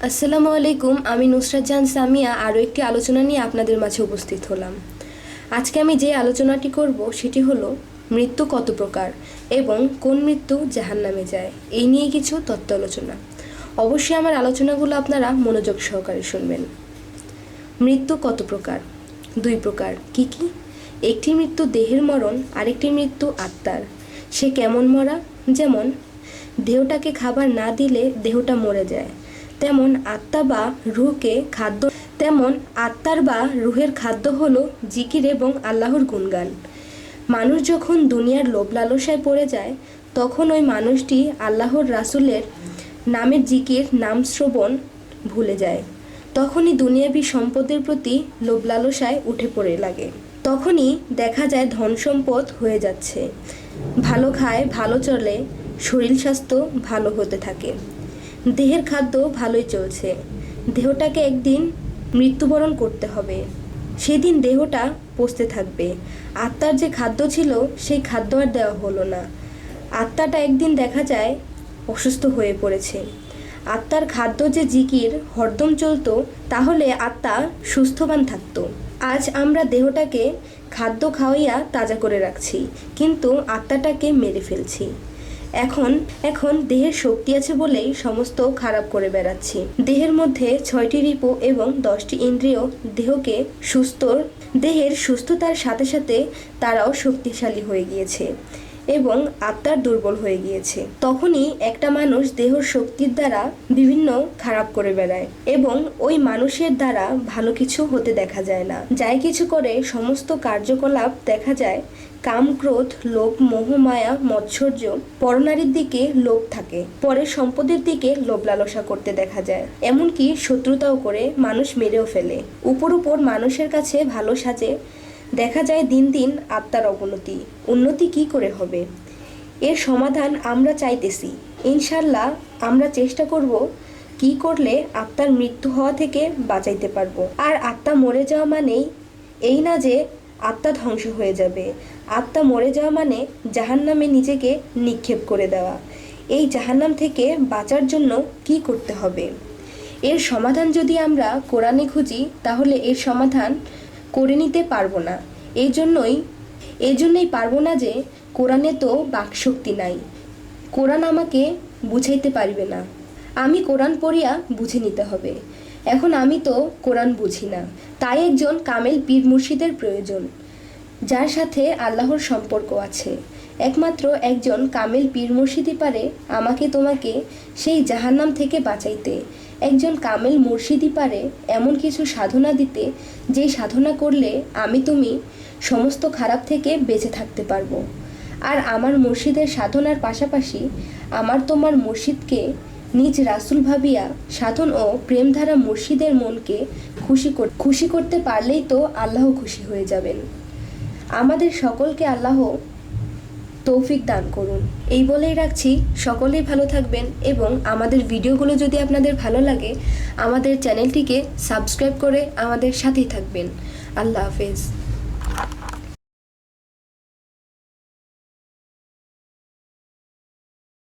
আসসালামু আলাইকুম। আমি নুসরাত জাহান সামিয়া আরও একটি আলোচনা নিয়ে আপনাদের মাঝে উপস্থিত হলাম। আজকে আমি যে আলোচনাটি করব সেটি হলো মৃত্যু কত প্রকার এবং কোন মৃত্যু জাহান্নামে যায়, এই নিয়ে কিছু তত্ত্ব আলোচনা। অবশ্যই আমার আলোচনাগুলো আপনারা মনোযোগ সহকারে শুনবেন। মৃত্যু কত প্রকার? দুই প্রকার। কি কি? একটি মৃত্যু দেহের মরণ, আরেকটি মৃত্যু আত্মার। সে কেমন মরা? যেমন দেহটাকে খাবার না দিলে দেহটা মরে যায়, তেমন আত্মার বা রুহের খাদ্য হলো জিকির এবং আল্লাহর গুণগান। মানুষ যখন দুনিয়ার লোভ লালসায় পড়ে যায়, তখন ওই মানুষটি আল্লাহর রাসূলের নামের জিকির, নাম শ্রবণ ভুলে যায়। তখনই দুনিয়াবী সম্পদের প্রতি লোভ লালসায় উঠে পড়ে লাগে। তখনই দেখা যায় ধন সম্পদ হয়ে যাচ্ছে, ভালো খায়, ভালো চলে, শরীর স্বাস্থ্য ভালো হতে থাকে, দেহের খাদ্য ভালোই চলছে। দেহটাকে একদিন মৃত্যুবরণ করতে হবে, সেদিন দেহটা পচতে থাকবে। আত্মার যে খাদ্য ছিল সেই খাদ্য আর দেওয়া হলো না। আত্মাটা একদিন দেখা যায় অসুস্থ হয়ে পড়েছে। আত্মার খাদ্য যে জিকির হরদম চলতো, তাহলে আত্মা সুস্থবান থাকতো। আজ আমরা দেহটাকে খাদ্য খাওয়াইয়া তাজা করে রাখছি, কিন্তু আত্মাটাকে মেরে ফেলছি। এখন দেহের শক্তি আছে বলেই সমস্ত খারাপ করে বেড়াচ্ছি। দেহের মধ্যে 6টি রিপু এবং 10টি ইন্দ্রিয় দেহের সুস্থতার সাথে সাথে তারাও শক্তিশালী হয়ে গিয়েছে এবং আত্মার দুর্বল হয়ে গিয়েছে। তখনই একটা মানুষ দেহর শক্তির দ্বারা বিভিন্ন খারাপ করে বেড়ায় এবং ওই মানুষের দ্বারা ভালো কিছু হতে দেখা যায় না। যাই কিছু করে সমস্ত কার্যকলাপ দেখা যায় কাম, ক্রোধ, লোভ, মোহ, মায়া, মৎসর্য, পরনারীর দিকে লোভ থাকে, পরে সম্পদের দিকে লোভ লালসা করতে দেখা যায়। এমনকি শত্রুতাও করে, মানুষ মেরেও ফেলে। উপর মানুষের কাছে ভালো সাজে, দেখা যায় দিন দিন আত্মার উন্নতি কি করে হবে? এর সমাধান আমরা চাইতেছি। ইনশাল্লাহ আমরা চেষ্টা করব কি করলে আত্মার মৃত্যু হওয়া থেকে বাঁচাইতে পারবো। আর আত্মা মরে যাওয়া মানেই এই না যে আত্মা ধ্বংস হয়ে যাবে। আত্মা মরে যাওয়া মানে জাহান্নামে নিজেকে নিক্ষেপ করে দেওয়া। এই জাহান্নাম থেকে বাঁচার জন্য কি করতে হবে? এর সমাধান যদি আমরা কোরআনে খুঁজি, তাহলে এর সমাধান করে নিতে পারবো না। এই জন্যই পারবো না যে কোরআনে তো বাকশক্তি নাই, কোরআন আমাকে বুঝাইতে পারবে না, আমি কোরআন পড়িয়া বুঝে নিতে হবে। এখন আমি তো কোরআন বুঝি না, তাই একজন কামেল পীর মুর্শিদের প্রয়োজন, যার সাথে আল্লাহর সম্পর্ক আছে। একমাত্র একজন কামেল পীর মুর্শিদই পারে আমাকে তোমাকে সেই জাহান্নাম থেকে বাঁচাইতে। একজন কামেল মুর্শিদই পারে এমন কিছু সাধনা দিতে, যেই সাধনা করলে আমি তুমি সমস্ত খারাপ থেকে বেঁচে থাকতে পারবো। আর আমার মুর্শিদের সাধনার পাশাপাশি আমার তোমার মুর্শিদকে নিজ রাসূল ভাবিয়া সাধন ও প্রেমধারা মুর্শিদের মনকে খুশি করতে পারলেই তো আল্লাহ খুশি হয়ে যাবেন। আমাদের সকলকে আল্লাহ তৌফিক দান করুন। এই বলেই রাখছি, সকলেই ভালো থাকবেন এবং আমাদের ভিডিওগুলো যদি আপনাদের ভালো লাগে, আমাদের চ্যানেলটিকে সাবস্ক্রাইব করে আমাদের সাথেই থাকবেন। আল্লাহ হাফেজ।